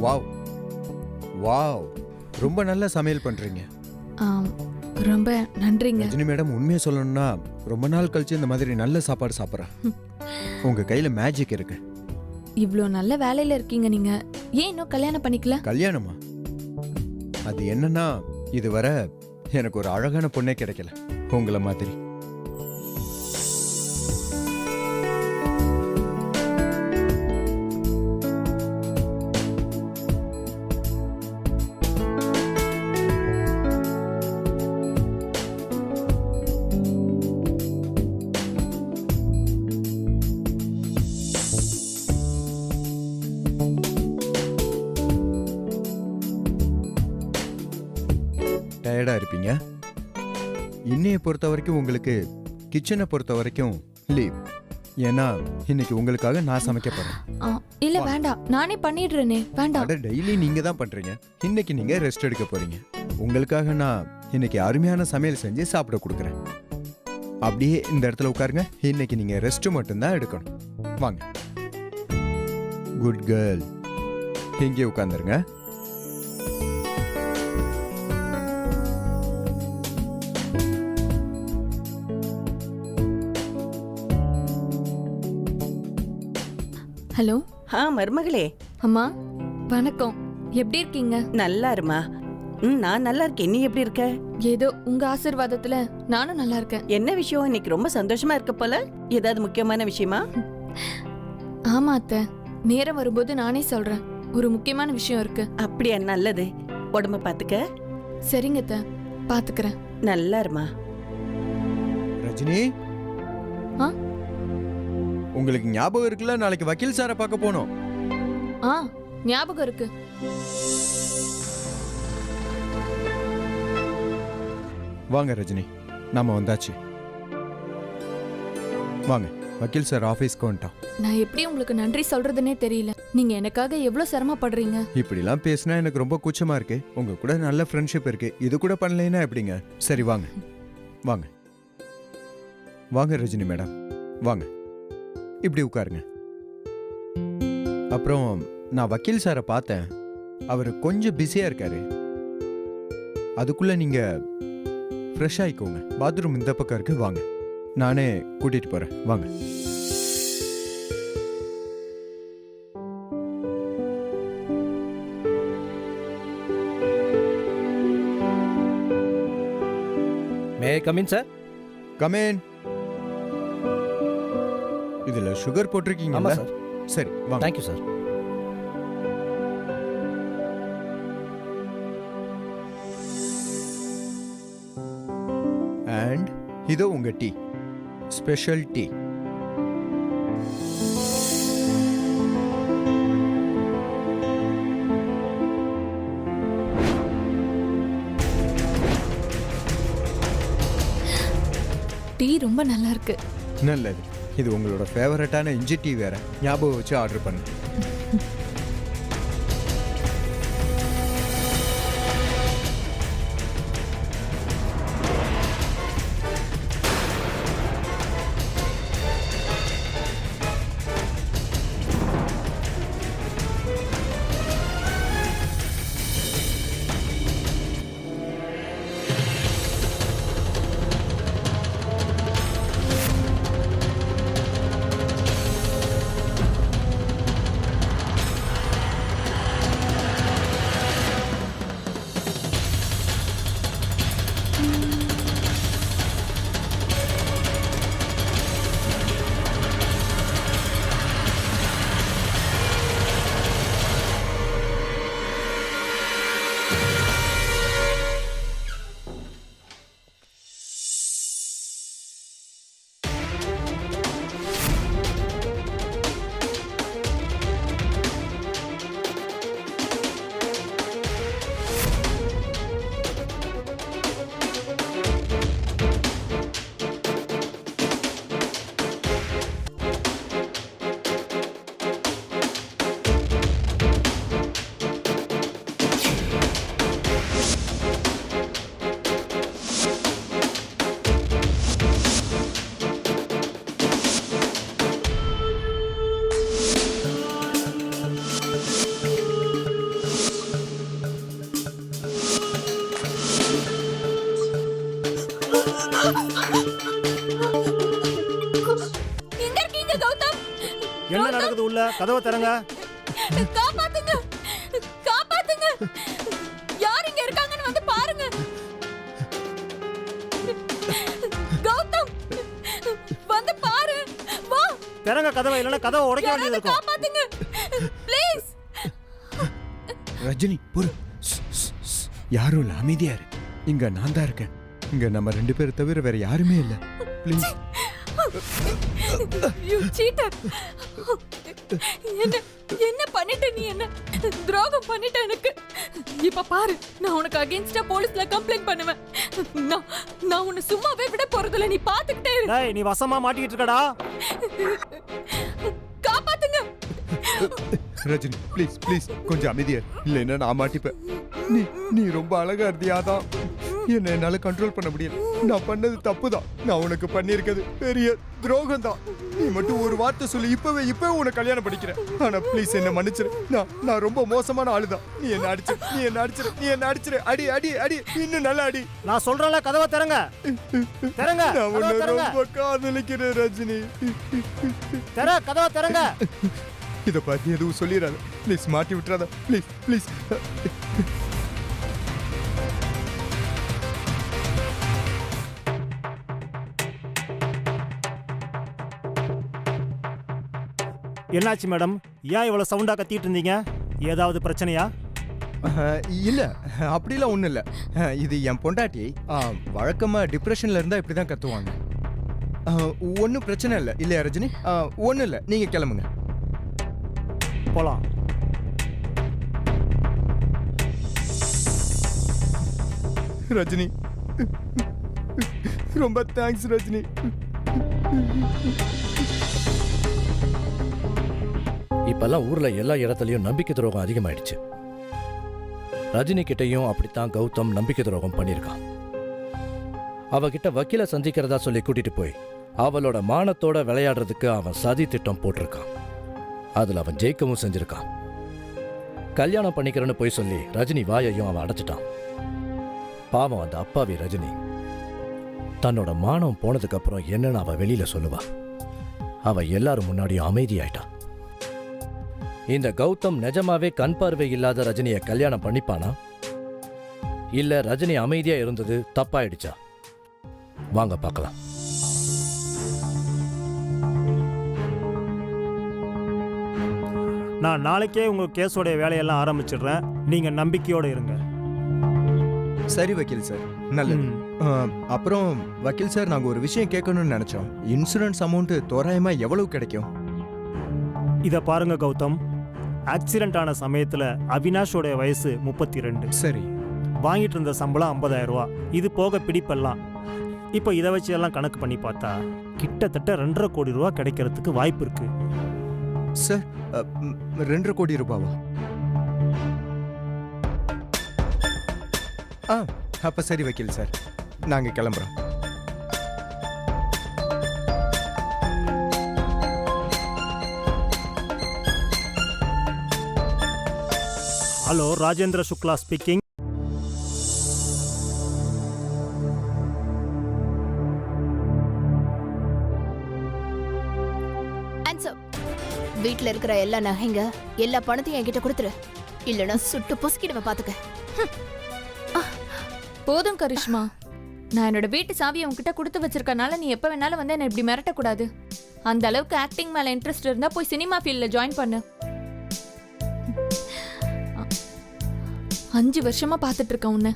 Wow wow, ரொம்ப நல்ல சமையல் பண்றீங்க. ஆம், ரொம்ப நன்றிங்க. ரஜினி மேடம், உண்மையை சொல்லணும்னா ரொம்ப நாள் கழிச்சு இந்த மாதிரி நல்ல சாப்பாடு சாப்பிட்றேன். உங்க கையில மேஜிக் இருக்கு. இவ்ளோ நல்ல வேலையில இருக்கீங்க நீங்க. ஏன் இன்னும் கல்யாணம் பண்ணிக்கல? கல்யாணமா? அது என்னன்னா, இதுவரை எனக்கு ஒரு அழகான பொண்ணே கிடைக்கல உங்களை மாதிரி. டயர்டா இருப்பீங்க. இன்னையை பொறுத்த வரைக்கும் உங்களுக்கு கிச்சனை பொறுத்த வரைக்கும் லீவ். ஏன்னா இன்னைக்கு உங்களுக்காக நான் சமைக்க போறேன். இல்ல வேண்டாம், நானே பண்ணிடுறேனே. வேண்டாம். அட, டெய்லி நீங்க தான் பண்றீங்க. இன்னைக்கு நீங்க ரெஸ்ட் எடுக்க போறீங்க. உங்களுக்காக நான் இன்னைக்கு அருமையான சமையல் செஞ்சு சாப்பிட கொடுக்குறேன். அப்படியே இந்த இடத்துல உட்காருங்க. இன்னைக்கு நீங்க ரெஸ்ட் மட்டும்தான் எடுக்கணும். வாங்க. Good girl. இங்கே உட்காந்துருங்க. ஹலோ. மருமகளே. அம்மா வணக்கம். எப்படி இருக்கீங்க? நல்லா இருமா. நான் நல்லா இருக்கேன். நீ எப்படி இருக்க? ஏதோ உங்க ஆசீர்வாதத்துல நானும் நல்லா இருக்கேன். என்ன விஷயம்? இன்னைக்கு ரொம்ப சந்தோஷமா இருக்க போல. ஏதாவது முக்கியமான விஷயமா? ஆமா அத்தை, நேரம் வரும்போது நானே சொல்றேன். ஒரு முக்கியமான விஷயம் இருக்கு. அப்படியா? நல்லது. உடம்ப பாத்துக்க. சரிங்க அத்தை, பாத்துக்கிறேன். நல்லா இருமா. ரஜினி, உங்களுக்கு ஞாபகம் இருக்குல்ல, நாளைக்கு வக்கீல் சாரை பார்க்க போனோம். ஞாபகம் இருக்கு. வாங்க ரஜினி, நாம வந்தாச்சு. வாங்க, வக்கீல் சார் ஆபீஸ்க்கு வந்துட்டோம். நான் எப்படி உங்களுக்கு நன்றி சொல்றதுன்னே தெரியல. நீங்க எனக்காக எவ்வளவு சிரமப்படுறீங்க. இப்படிலாம் பேசினா எனக்கு ரொம்ப கூச்சமா இருக்கு. உங்க கூட நல்ல ஃப்ரெண்ட்ஷிப் இருக்கு. இது கூட பண்ணலைன்னா எப்படிங்க? சரி வாங்க வாங்க வாங்க ரஜினி மேடம், வாங்க. இப்படி உட்காருங்க. அப்புறம் நான் வக்கீல் சாரை பார்த்தேன். அவர் கொஞ்சம் பிஸியா இருக்காரு. அதுக்குள்ள நீங்க ஃப்ரெஷ் ஆயிக்கோங்க. பாத்ரூம் இந்த பக்கம் இருக்கு. வாங்க, நானே கூட்டிட்டு போறேன். வாங்க. May I come in sir? Come in. இதுல சுகர் போட்டிருக்கீங்க? ஆமா சார். சரி வாங்க. Thank you sir. அண்ட் இதோ உங்க டீ, ஸ்பெஷல் டீ. டீ ரொம்ப நல்லா இருக்கு. நல்லது. இது உங்களோட ஃபேவரட்டான இஞ்சி டீ வேற. ஞாபகம் வச்சு ஆர்டர் பண்ணு. எங்க கௌதம்? என்ன நடக்குது உள்ள? கதவை திறங்க. காப்பாத்துங்க, காப்பாத்துங்க. யார் இங்க இருக்காங்கன்னு வந்து பாருங்க. கௌதம், வந்து பாரு. வா. திறங்க கதவை, இல்லைன்னா கதவை உடைக்க வேண்டியது இருக்கும். காப்பாத்துங்க ப்ளீஸ். ரஜினி பொறு. யாரும் இல்ல, அமைதியா இரு. இங்க நான் தான் இருக்கேன். இங்க நம்ம 2 பேரை தவிர வேற யாருமே இல்ல. ப்ளீஸ். You cheater. என்ன பண்ணிட்ட நீ? என்ன துரோகம் பண்ணிட்ட எனக்கு. இப்ப பாரு, நான் உனக்கு அகைன்ஸ்டா போலீஸ்ல கம்ப்ளைண்ட் பண்ணுவேன். நான் உன்னை சும்மாவே விட போறதில்ல. நீ பாத்துக்கிட்டே இரு. டேய், நீ வசமா மாட்டிக்கிட்டு இருக்கடா. காப்பாத்துங்க. ரஜினி ப்ளீஸ் ப்ளீஸ் கொஞ்சம் அமைதியா இரு. இல்லைன்னா நான் மாட்டிப்பேன். நீ ரொம்ப அழகா இருந்தியாதான் என்ன என்னால கண்ட்ரோல் பண்ண முடியல. நான் பண்ணது தப்பு தான். நான் உனக்கு பண்ணியிருக்கிறது பெரிய துரோகம் தான். நீ மட்டும் ஒரு வார்த்தை சொல்லி இப்பவே உனக்கு கல்யாணம் பண்ணிக்கிறேன். ஆனா ப்ளீஸ் என்ன மன்னிச்சிரு. நான் ரொம்ப மோசமான ஆளுதான். நீ என்ன அடிச்சிரு. அடி அடி அடி, இன்னும் நல்லா அடி. நான் சொல்றேன்ல, கதவை திறங்க. திறங்க. நான் உன்னை ரொம்ப காதலிக்கிறேன் ரஜினி. கதவை திறங்க. இதை பார்த்து எதுவும் சொல்லிடாத ப்ளீஸ். மாட்டி விட்டுறாத ப்ளீஸ் ப்ளீஸ். என்னாச்சு மேடம்? ஏன் இவ்வளவு சவுண்டா கத்திட்டு இருந்தீங்க? ஏதாவது பிரச்சனையா? இல்ல, அப்படிலாம் ஒண்ணும் இல்ல. இது என் பொண்டாட்டி. வழக்கமா டிப்ரெஷன்ல இருந்தா இப்படிதான் கத்துவாங்க. ஒன்னும் பிரச்சனை இல்ல. இல்லையா ரஜினி? ஒன்னும் இல்ல, நீங்க கிளம்புங்க. போலாம். ரஜினி ரொம்ப தேங்க்ஸ் ரஜினி. இப்பெல்லாம் ஊர்ல எல்லா இடத்துலயும் நம்பிக்கை துரோகம் அதிகமாயிடுச்சு. ரஜினி கிட்டையும் அப்படித்தான் கௌதம் நம்பிக்கை துரோகம் பண்ணியிருக்கான். அவகிட்ட வக்கீல சந்திக்கிறதா சொல்லி கூட்டிட்டு போய் அவளோட மானத்தோட விளையாடுறதுக்கு அவன் சதி திட்டம் போட்டிருக்கான். அதுல அவன் ஜெயிக்கவும் செஞ்சிருக்கான். கல்யாணம் பண்ணிக்கிறேன்னு போய் சொல்லி ரஜினி வாயையும் அவன் அடைச்சிட்டான். பாவம் அந்த அப்பாவி ரஜினி. தன்னோட மானம் போனதுக்கு அப்புறம் என்னன்னு அவ வெளியில சொல்லுவா. அவ எல்லாரும் முன்னாடியும் அமைதியாயிட்டான். இந்த கௌதம் நிஜமாவே கண் பார்வை இல்லாத ரஜினியை கல்யாணம் பண்ணிப்பானா? இல்ல ரஜினி அமைதியா இருந்தது தப்பாயிடுச்சா? வாங்க பார்க்கலாம். நான் நாளைக்கே உங்க கேஸோட வேலையெல்லாம் ஆரம்பிச்சிடுறேன். நீங்க நம்பிக்கையோட இருங்க. சரி வக்கீல் சார், நல்லது. அப்புறம் வக்கீல் சார், நாங்க ஒரு விஷயம் கேட்கணும்னு நினைச்சோம். இன்சூரன்ஸ் அமௌண்ட் தோராயமா எவ்வளவு கிடைக்கும்? இத பாருங்க கௌதம், ஆக்சிடென்ட் ஆன சமயத்துல அவினாஷோட வயசு 32. சரி. வாங்கிட்டு இருந்த சம்பளம் 50,000 ரூபாய். இது போக பிடிப்பெல்லாம். இப்போ இதை வச்சு எல்லாம் கணக்கு பண்ணி பார்த்தா கிட்டத்தட்ட 2.5 கோடி ரூபாய் கிடைக்கிறதுக்கு வாய்ப்பு இருக்கு. சார் 2.5 கோடி ரூபாவா? அப்ப சரி வக்கீல் சார், நாங்க கிளம்புறோம். Hello, Rajendra Shukla speaking. வீட்ல இருக்கிற எல்லா நகைங்க எல்லா பணத்தையும் என்கிட்ட கொடுத்துரு, இல்லைன்னா சுட்டு பொசுக்கிடுவேன் பாத்துக்க. போதும் கரிஷ்மா, நான் என்னோட வீட்டு சாவியை உன்கிட்ட கொடுத்து வச்சிருக்கனால நீ எப்ப வேணாலும் வந்து என்ன இப்படி மிரட்டக்கூடாது. அந்த அளவுக்கு ஆக்டிங் மேல இன்ட்ரெஸ்ட் இருந்தா போய் சினிமா ஃபீல்ட்ல ஜாயின் பண்ணு. 5 வருஷமா பார்த்துட்டு இருக்க உன்னை.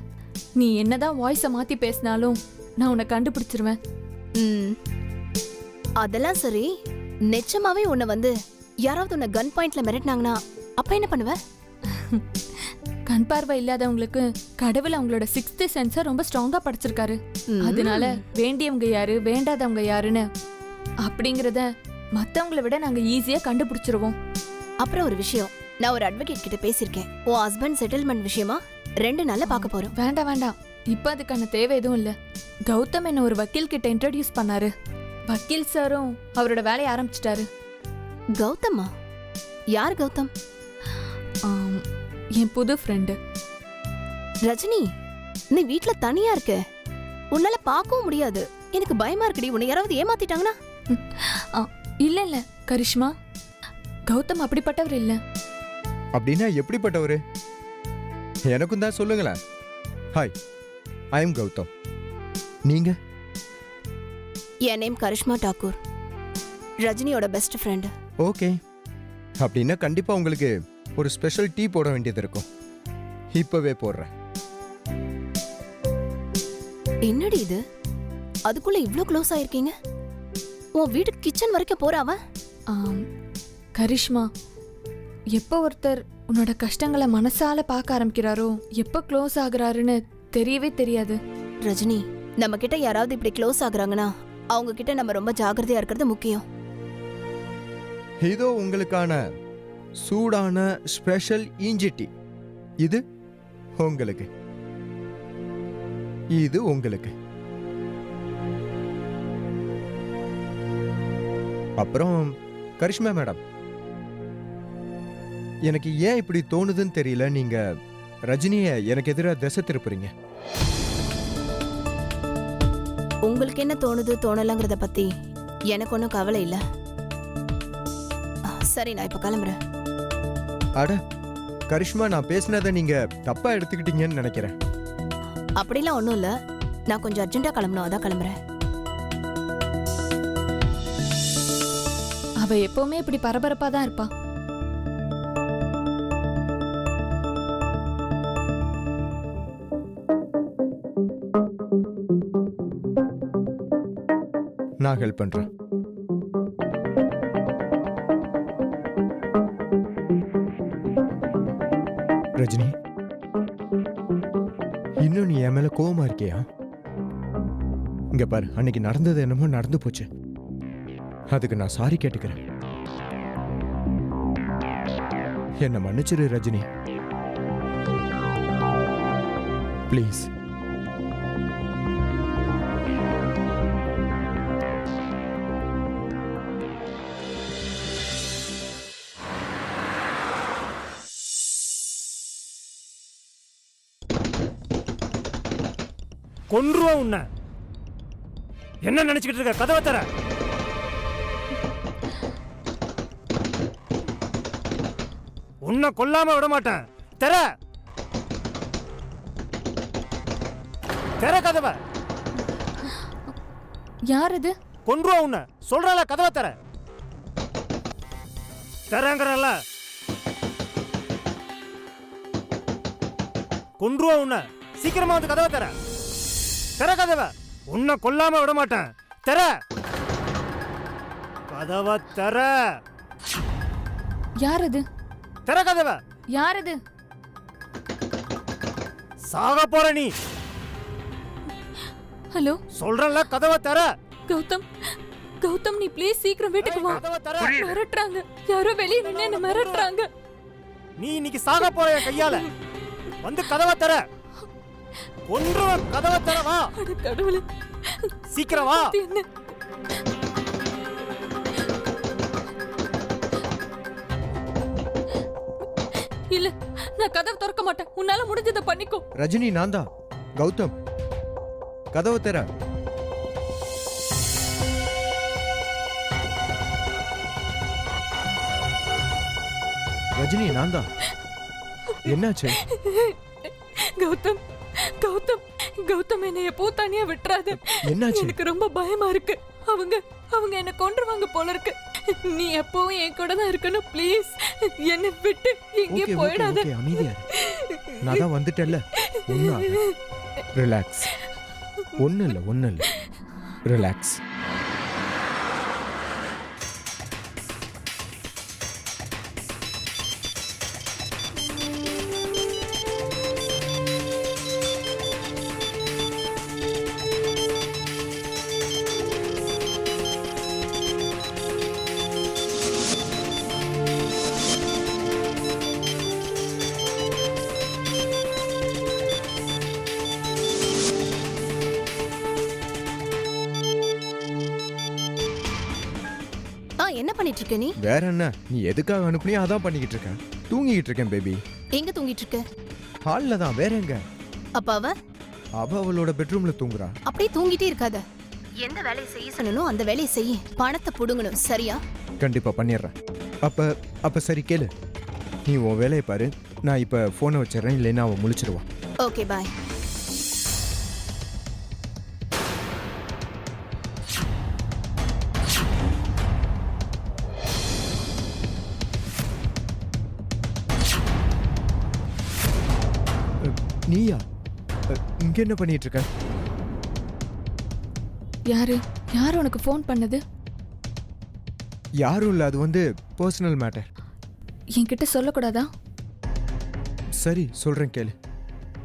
நீ என்னதான் வாய்ஸை மாத்தி பேசினாலும் நான் உன்னை கண்டுபிடிச்சிருவேன். அதெல்லாம் சரி, நிச்சயமாவே உன்னை வந்து யாராவது உன்னை கன் பாயிண்ட்ல மிரட்டினாங்கன்னா அப்ப என்ன பண்ணுவ? கண் பார்வை இல்லாதவங்களுக்கு கடவுள் அவங்களோட 6th சென்ஸை ரொம்ப ஸ்ட்ராங்கா படிச்சிருக்காரு. அதனால வேண்டியவங்க யாரு வேண்டாதவங்க யாருன்னு அப்படிங்கறத மத்தவங்களை விட நாங்க ஈஸியா கண்டுபிடிச்சிருவோம். அப்புறம் ஒரு விஷயம், நான் ஒரு அட்வொகேட் கிட்ட பேசியிருக்கேன். உன் ஹஸ்பண்ட் செட்டில்மெண்ட் விஷயமா 2 நாள்ல பார்க்க போறோம். வேண்டாம் வேண்டாம், இப்ப அதுக்கான தேவை எதுவும் இல்ல. கௌதம் என்ன ஒரு வக்கீல் கிட்ட இன்ட்ரோடியூஸ் பண்ணாரு. வக்கீல் சாரும் அவரோட வேலையை ஆரம்பிச்சிட்டாரு. கௌதமா? யார் கௌதம்? என் புது ஃப்ரெண்டு. ரஜினி, நீ வீட்ல தனியா இருக்க, உன்னால பார்க்கவும் முடியாது. எனக்கு பயமா இருக்குடி. உன்னை யாராவது ஏமாத்திட்டாங்கன்னா? இல்ல இல்ல கரிஷ்மா, கௌதம் அப்படிப்பட்டவர் இல்ல. அப்படின்னா எப்படிப்பட்டவரு? எனக்கும் தான் சொல்லுங்களேன். Hi, I am Gautam. நீங்க? என் நேம் கரிஷ்மா டாக்கூர், ரஜினியோட பெஸ்ட் ஃப்ரெண்டு. ஓகே, அப்படின்னா கண்டிப்பா உங்களுக்கு ஒரு ஸ்பெஷல் டீ போட வேண்டியது இருக்கும். இப்பவே போடுறேன். என்னடி இது, அதுக்குள்ள இவ்ளோ க்ளோஸ் ஆயிருக்கீங்க? உன் வீட்டு கிச்சன் வரைக்கும் போறாவ? ஆம், கரிஷ்மா, எப்போ ஒருத்தர் உன்னோட கஷ்டங்களை மனசால பார்க்க ஆரம்பிக்கிறாரோ, எப்போ க்ளோஸ் ஆகுறாருன்னு தெரியவே தெரியாது. ரஜினி, நம்ம கிட்ட யாராவது இப்படி க்ளோஸ் ஆகுறாங்கன்னா அவங்க கிட்ட நம்ம ரொம்ப ஜாக்கிரதையா இருக்கிறது முக்கியம். இதோ உங்களுக்கான சூடான ஸ்பெஷல் இஞ்சி டீ. இது உங்களுக்கு, இது உங்களுக்கு. அப்புறம் கரிஷ்மா மேடம், எனக்கு ஏன் இப்படி தோணுதுன்னு தெரியல, நீங்க ரஜினியை எனக்கு எதிராக திசை திருப்புறீங்க. உங்களுக்கு என்ன தோணுது தோணலங்கிறத பத்தி எனக்கு ஒன்றும் கவலை இல்ல. சரி, நான் இப்ப கிளம்புறேன். அட கரிஷ்மா, நான் பேசினதை நீங்க தப்பா எடுத்துக்கிட்டீங்கன்னு நினைக்கிறேன். அப்படிலாம் ஒன்றும் இல்ல, நான் கொஞ்சம் அர்ஜென்ட்டா கிளம்பணும், அதான் கிளம்புறேன். அவ எப்பவுமே இப்படி பரபரப்பா தான் இருப்பா. நான் ஹெல்ப் பண்றேன். ரஜினி, இன்னும் நீ என் மேல கோவமா இருக்கியா? இங்க பாரு, அன்னைக்கு நடந்தது என்னமோ நடந்து போச்சு. அதுக்கு நான் சாரி கேட்டுக்கிறேன். என்ன மன்னிச்சிரு ரஜினி, ப்ளீஸ். கொன்றுவா உன்னை. என்ன நினைச்சுக்கிட்டு இருக்க? கதவை தர. உன்னை கொல்லாம விட மாட்டேன். தர தர கதவை. யார் இது? கொன்றுவா உன்னை. சொல்றல, கதவை தர. தரங்கறல. கொன்றுவா உன்னை. சீக்கிரமா வந்து கதவை தர. தர கதவை. உன்னை கொல்லாம விட மாட்டேன். தர கதவை. தர. யார் இது? தர கதவை. யார் இது? சாக போற நீ. ஹலோ, சொல்றல, கதவை தர. கௌதம், கௌதம், நீ ப்ளீஸ் சீக்கிரம் வீட்டுக்கு வா. கதவை தர. மிரட்டுறாங்க, யாரோ வெளியே நின்னு என்ன மிரட்டுறாங்க. நீ இன்னைக்கு சாக போற என் கையால. வந்து கதவை தர. ஒன்றுவன். கதவை தர. வா. அட கடவுளே, சீக்கிரம் வா. இது என்ன? இல்ல, நான் கதவை திறக்க மாட்டேன். உன்னால முடிஞ்சதை பண்ணிக்கோ. ரஜினி, நான் தான் கௌதம். கதவை தர. ரஜினி, நான் தான். என்னாச்சு? கௌதம், கௌதம், கௌதம், என்னை எப்போ தனியா விட்டுறாத. என்னாச்சு? எனக்கு ரொம்ப பயமா இருக்கு. அவங்க அவங்க என்ன கொன்றுவாங்க போல இருக்கு. நீ எப்பவும் என் கூட தான் இருக்கணும். ப்ளீஸ், என்னை விட்டு எங்கேயும் ஓகே, ஓகே, போயிடாத. ஓகே, அமைதியா இரு. நான் தான் வந்துட்டேன்ல. ரிலாக்ஸ். ஒன்றும் இல்லை, ஒன்றும் இல்லை. ரிலாக்ஸ். என்ன பண்ணிட்டு இருக்க நீ? வேற என்ன, நீ எதுக்காக அனுப்புனியோ அதான் பண்ணிக்கிட்டு இருக்கேன். தூங்கிக்கிட்டு இருக்கேன் பேபி. எங்க தூங்கிட்டு இருக்க? ஹாலில் தான், வேற எங்க? அப்ப அவ அவளோட பெட்ரூம்ல தூங்குறா. அப்படியே தூங்கிட்டே இருக்காத. எந்த வேலையை செய்ய சொன்னனோ அந்த வேலையை செய்ய, பணத்தை புடுங்கணும், சரியா? கண்டிப்பா பண்ணிடுறேன். அப்ப சரி கேளு, நீ உன் வேலையை பாரு. நான் இப்ப போனை வச்சிடறேன், இல்லைன்னா அவன் முழிச்சிருவான். Okay bye. நீயா இங்க என்ன பண்ணிட்டு இருக்க? யாரு யார் உனக்கு ஃபோன் பண்ணது? யாரும் இல்ல, அது பர்சனல் மேட்டர். என்கிட்ட சொல்லக்கூடாதா? சரி சொல்றேன் கேளு.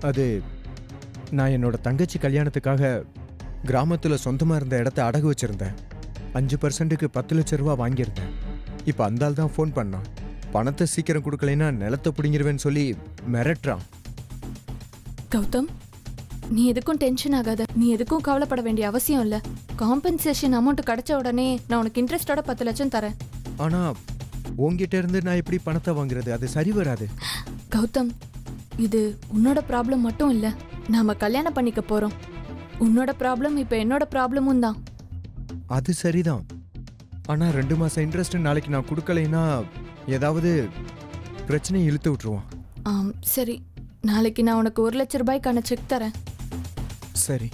அது நான் என்னோட தங்கச்சி கல்யாணத்துக்காக கிராமத்துல சொந்தமா இருந்த இடத்த அடகு வச்சிருந்தேன். 5%க்கு 10 லட்சம் ரூபா வாங்கியிருந்தேன். இப்போ அந்த ஆள் தான் ஃபோன் பண்ணான். பணத்தை சீக்கிரம் கொடுக்கலைன்னா நிலத்தை பிடிங்கிருவேன்னு சொல்லி மிரட்டுறான். கௌதம், நீ எதுக்கும் டென்ஷன் ஆகாத. நீ எதுக்கும் கவலைப்பட வேண்டிய அவசியம் இல்ல. காம்பன்சேஷன் அமௌண்ட் கிடைச்ச உடனே நான் உனக்கு இன்ட்ரெஸ்டோட 10 லட்சம் தரேன். ஆனா உங்ககிட்ட இருந்து நான் எப்படி பணத்தை வாங்குறது? அது சரி வராது. கௌதம், இது உன்னோட ப்ராப்ளம் மட்டும் இல்ல. நாம கல்யாணம் பண்ணிக்க போறோம். உன்னோட ப்ராப்ளம் இப்ப என்னோட ப்ராப்ளமும் தான். அது சரிதான். ஆனா 2 மாசம் இன்ட்ரெஸ்ட் நாளைக்கு நான் கொடுக்கலைன்னா ஏதாவது பிரச்சனை இழுத்து விட்டுருவான். சரி, நாளைக்கு நான் உனக்கு 1 லட்சம் ரூபாய்க்கான செக் தரேன். சரி.